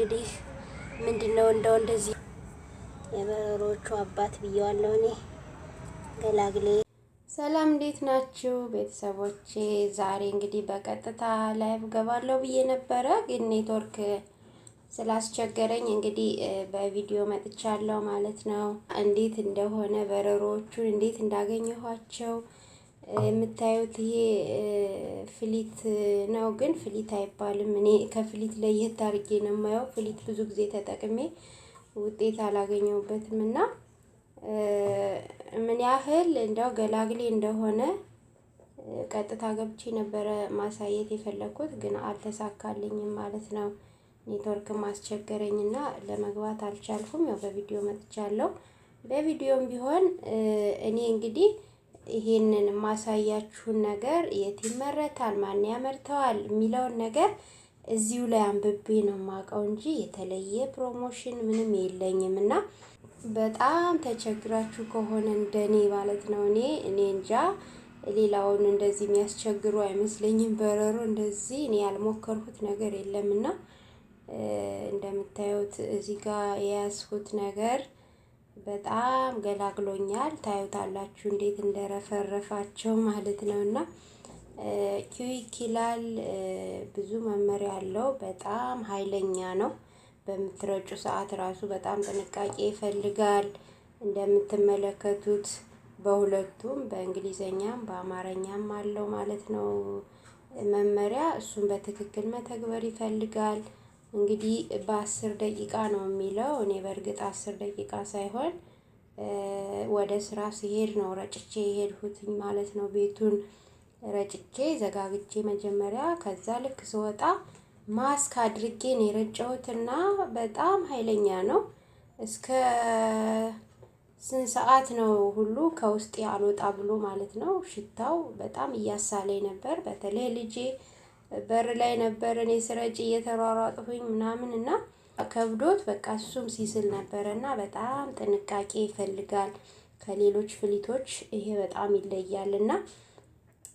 እንግዲህ ምንድነው እንደዚህ የበረሮቹ አባት ብየዋለሁ እኔ ገላግሌ። ሰላም እንዴት ናችሁ ቤተሰቦቼ? ዛሬ እንግዲህ በቀጥታ ላይቭ ገባለሁ ብዬ ነበረ፣ ግን ኔትወርክ ስላስቸገረኝ እንግዲህ በቪዲዮ መጥቻለሁ ማለት ነው። እንዴት እንደሆነ በረሮቹን እንዴት እንዳገኘኋቸው የምታዩት ይሄ ፍሊት ነው፣ ግን ፍሊት አይባልም። እኔ ከፍሊት ለየት አድርጌ ነው የማየው። ፍሊት ብዙ ጊዜ ተጠቅሜ ውጤት አላገኘሁበትም እና ምን ያህል እንደው ገላግሌ እንደሆነ ቀጥታ ገብቼ ነበረ ማሳየት የፈለኩት፣ ግን አልተሳካልኝም ማለት ነው። ኔትወርክም አስቸገረኝና ለመግባት አልቻልኩም። ያው በቪዲዮ መጥቻለሁ። በቪዲዮም ቢሆን እኔ እንግዲህ ይሄንን ማሳያችሁን ነገር የት ይመረታል፣ ማን ያመርተዋል የሚለውን ነገር እዚሁ ላይ አንብቤ ነው የማውቀው እንጂ የተለየ ፕሮሞሽን ምንም የለኝም። እና በጣም ተቸግራችሁ ከሆነ እንደኔ ማለት ነው እኔ እንጃ ሌላውን እንደዚህ የሚያስቸግሩ አይመስለኝም። በረሮ እንደዚህ እኔ ያልሞከርኩት ነገር የለምና እንደምታዩት እዚህ ጋር የያዝኩት ነገር በጣም ገላግሎኛል። ታዩታላችሁ እንዴት እንደረፈረፋቸው ማለት ነውና ኪዊክ ይላል። ብዙ መመሪያ አለው። በጣም ኃይለኛ ነው። በምትረጩ ሰዓት ራሱ በጣም ጥንቃቄ ይፈልጋል። እንደምትመለከቱት በሁለቱም በእንግሊዘኛም በአማርኛም አለው ማለት ነው መመሪያ። እሱን በትክክል መተግበር ይፈልጋል። እንግዲህ በ10 ደቂቃ ነው የሚለው። እኔ በእርግጥ 10 ደቂቃ ሳይሆን ወደ ስራ ሲሄድ ነው ረጭቼ የሄድኩትኝ ማለት ነው። ቤቱን ረጭቼ ዘጋግቼ መጀመሪያ፣ ከዛ ልክ ስወጣ ማስክ አድርጌ ነው የረጨሁትና በጣም ኃይለኛ ነው። እስከ ስንት ሰዓት ነው ሁሉ ከውስጥ አልወጣ ብሎ ማለት ነው። ሽታው በጣም እያሳለኝ ነበር። በተለይ ልጄ በር ላይ ነበር እኔ ስረጭ እየተሯሯጥሁኝ ምናምን እና ከብዶት በቃ እሱም ሲስል ነበርና በጣም ጥንቃቄ ይፈልጋል። ከሌሎች ፍሊቶች ይሄ በጣም ይለያልና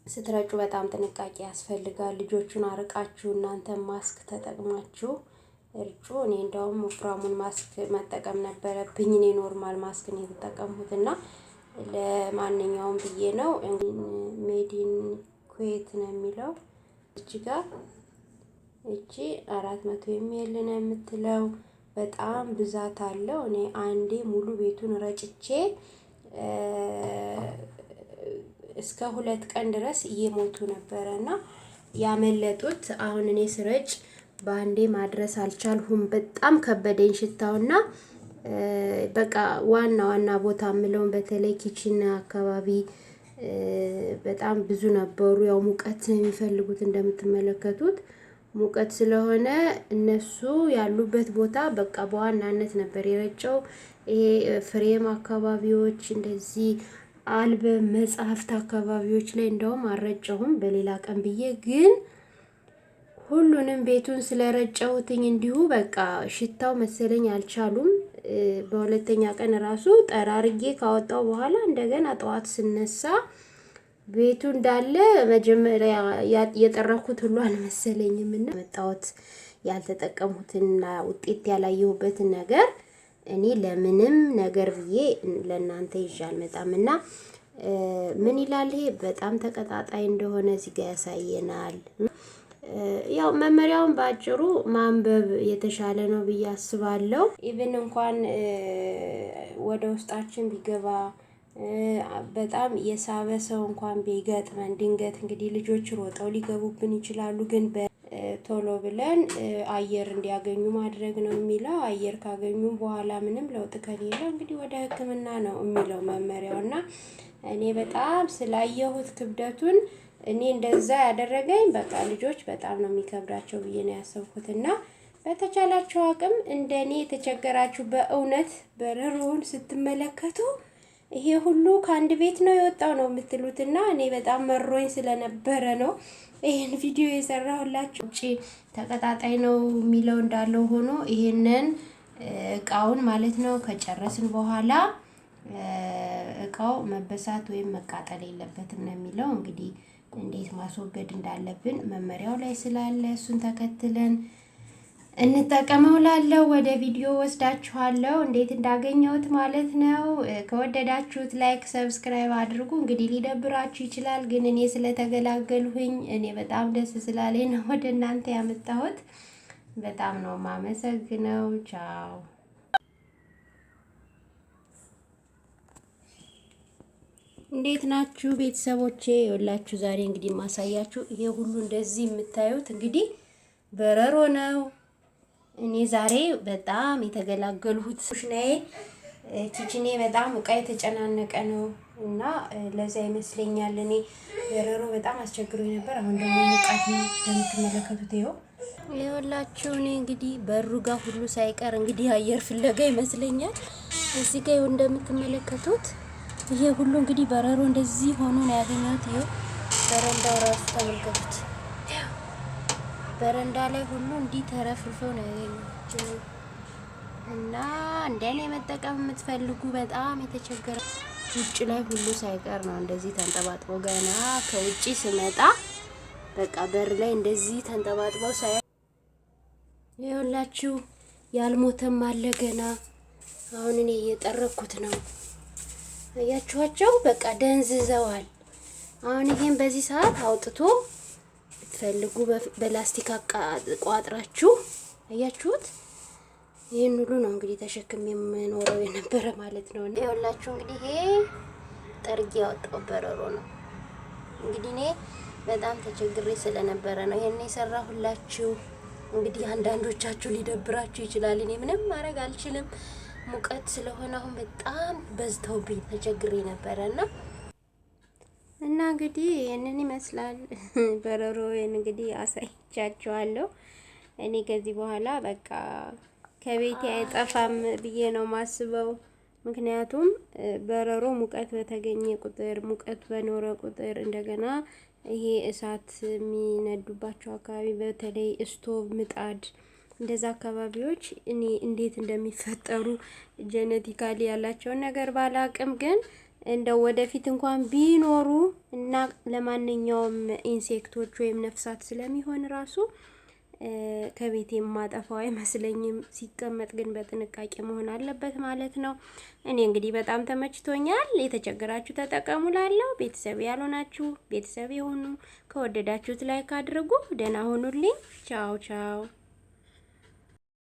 ስትረጩ በጣም ጥንቃቄ ያስፈልጋል። ልጆቹን አርቃችሁ እናንተ ማስክ ተጠቅማችሁ እርጩ። እኔ እንደውም ወፍራሙን ማስክ መጠቀም ነበረብኝ። እኔ ኖርማል ማስክ ነው የተጠቀምኩትና ለማንኛውም ብዬ ነው። ሜዲን ኩዌት ነው የሚለው እዚህ ጋር። እቺ 400 የሚል ነው የምትለው። በጣም ብዛት አለው። እኔ አንዴ ሙሉ ቤቱን ረጭቼ እስከ 2 ቀን ድረስ እየሞቱ ነበረና ያመለጡት። አሁን እኔ ስረጭ በአንዴ ማድረስ አልቻልሁም። በጣም ከበደኝ ሽታውና በቃ ዋና ቦታ ምለውን በተለይ ኪችን አካባቢ በጣም ብዙ ነበሩ። ያው ሙቀት ነው የሚፈልጉት እንደምትመለከቱት። ሙቀት ስለሆነ እነሱ ያሉበት ቦታ በቃ በዋናነት ነበር የረጨው። ይሄ ፍሬም አካባቢዎች እንደዚህ አልበም መጽሐፍት አካባቢዎች ላይ እንደውም አልረጨሁም በሌላ ቀን ብዬ፣ ግን ሁሉንም ቤቱን ስለረጨሁትኝ እንዲሁ በቃ ሽታው መሰለኝ አልቻሉም። በሁለተኛ ቀን ራሱ ጠራርጌ ካወጣው በኋላ እንደገና ጠዋት ስነሳ ቤቱ እንዳለ መጀመሪያ የጠረኩት ሁሉ አልመሰለኝም። እና መጣሁት ያልተጠቀሙትና ውጤት ያላየሁበትን ነገር እኔ ለምንም ነገር ብዬ ለእናንተ ይዤ አልመጣምና ምን ይላል ይሄ በጣም ተቀጣጣይ እንደሆነ እዚህ ጋር ያሳየናል። ያው መመሪያውን ባጭሩ ማንበብ የተሻለ ነው ብዬ አስባለሁ። ኢቭን እንኳን ወደ ውስጣችን ቢገባ በጣም የሳበ ሰው እንኳን ቢገጥመን ድንገት እንግዲህ ልጆች ሮጠው ሊገቡብን ይችላሉ፣ ግን ቶሎ ብለን አየር እንዲያገኙ ማድረግ ነው የሚለው። አየር ካገኙ በኋላ ምንም ለውጥ ከሌለ እንግዲህ ወደ ሕክምና ነው የሚለው መመሪያውና እኔ በጣም ስላየሁት ክብደቱን እኔ እንደዛ ያደረገኝ በቃ ልጆች በጣም ነው የሚከብዳቸው ብዬ ነው ያሰብኩትና በተቻላችሁ አቅም እንደኔ የተቸገራችሁ በእውነት በረሮውን ስትመለከቱ ይሄ ሁሉ ከአንድ ቤት ነው የወጣው ነው የምትሉትና እኔ በጣም መሮኝ ስለነበረ ነው ይሄን ቪዲዮ የሰራሁላችሁ። እጪ ተቀጣጣይ ነው የሚለው እንዳለው ሆኖ ይሄንን እቃውን ማለት ነው ከጨረስን በኋላ እቃው መበሳት ወይም መቃጠል የለበትም ነው የሚለው። እንግዲህ እንዴት ማስወገድ እንዳለብን መመሪያው ላይ ስላለ እሱን ተከትለን እንጠቀመው ላለው ወደ ቪዲዮ ወስዳችኋለሁ እንዴት እንዳገኘሁት ማለት ነው። ከወደዳችሁት ላይክ ሰብስክራይብ አድርጉ። እንግዲህ ሊደብራችሁ ይችላል፣ ግን እኔ ስለተገላገልሁኝ እኔ በጣም ደስ ስላለኝ ነው ወደ እናንተ ያመጣሁት። በጣም ነው የማመሰግነው። ቻው። እንዴት ናችሁ ቤተሰቦቼ? ይኸውላችሁ ዛሬ እንግዲህ ማሳያችሁ ይሄ ሁሉ እንደዚህ የምታዩት እንግዲህ በረሮ ነው። እኔ ዛሬ በጣም የተገላገልሁት ኩሽናዬ ኪችኔ በጣም እቃ የተጨናነቀ ነው እና ለዛ ይመስለኛል እኔ በረሮ በጣም አስቸግሮኝ ነበር። አሁን ደግሞ ሙቀት ነው እንደምትመለከቱት። ይኸውላችሁ እኔ እንግዲህ በሩ ጋር ሁሉ ሳይቀር እንግዲህ አየር ፍለጋ ይመስለኛል እዚህ ጋር እንደምትመለከቱት ይሄ ሁሉ እንግዲህ በረሮ እንደዚህ ሆኖ ነው ያገኘሁት። ይሄ በረንዳው ራሱ ተመልከቱት። በረንዳ ላይ ሁሉ እንዲህ ተረፍርፈው ነው ያገኘሁት እና እንደኔ መጠቀም የምትፈልጉ በጣም የተቸገረ ውጭ ላይ ሁሉ ሳይቀር ነው እንደዚህ ተንጠባጥበው ገና ከውጪ ስመጣ በቃ በር ላይ እንደዚህ ተንጠባጥበው ሳይ ይኸውላችሁ ያልሞተም አለ ገና። አሁን እኔ እየጠረኩት ነው። አያችኋቸው? በቃ ደንዝዘዋል። አሁን ይሄን በዚህ ሰዓት አውጥቶ ብትፈልጉ በላስቲክ ቋጥራችሁ አያችሁት? ይሄን ሁሉ ነው እንግዲህ ተሸክም የምኖረው የነበረ ማለት ነው። ይኸውላችሁ እንግዲህ ይሄ ጠርጌ ያወጣው በረሮ ነው። እንግዲህ እኔ በጣም ተቸግሬ ስለነበረ ነው ይሄን የሰራሁላችሁ። እንግዲህ አንዳንዶቻችሁ ሊደብራችሁ ይችላል። እኔ ምንም ማድረግ አልችልም። ሙቀት ስለሆነ አሁን በጣም በዝተውብኝ ተቸግሬ ነበረና እና እንግዲህ ይሄንን ይመስላል በረሮዬን እንግዲህ አሳይቻችኋለሁ። እኔ ከዚህ በኋላ በቃ ከቤቴ አይጠፋም ብዬ ነው ማስበው። ምክንያቱም በረሮ ሙቀት በተገኘ ቁጥር ሙቀት በኖረ ቁጥር እንደገና ይሄ እሳት የሚነዱባቸው አካባቢ በተለይ ስቶቭ ምጣድ እንደዛ አካባቢዎች እኔ እንዴት እንደሚፈጠሩ ጄኔቲካሊ ያላቸውን ነገር ባላቅም ግን እንደው ወደፊት እንኳን ቢኖሩ እና ለማንኛውም ኢንሴክቶች ወይም ነፍሳት ስለሚሆን ራሱ ከቤት የማጠፋው አይመስለኝም። ሲቀመጥ ግን በጥንቃቄ መሆን አለበት ማለት ነው። እኔ እንግዲህ በጣም ተመችቶኛል። የተቸገራችሁ ተጠቀሙ ላለው ቤተሰብ ያልሆናችሁ ቤተሰብ የሆኑ ከወደዳችሁት ላይክ አድርጉ። ደህና ሁኑልኝ። ቻው ቻው።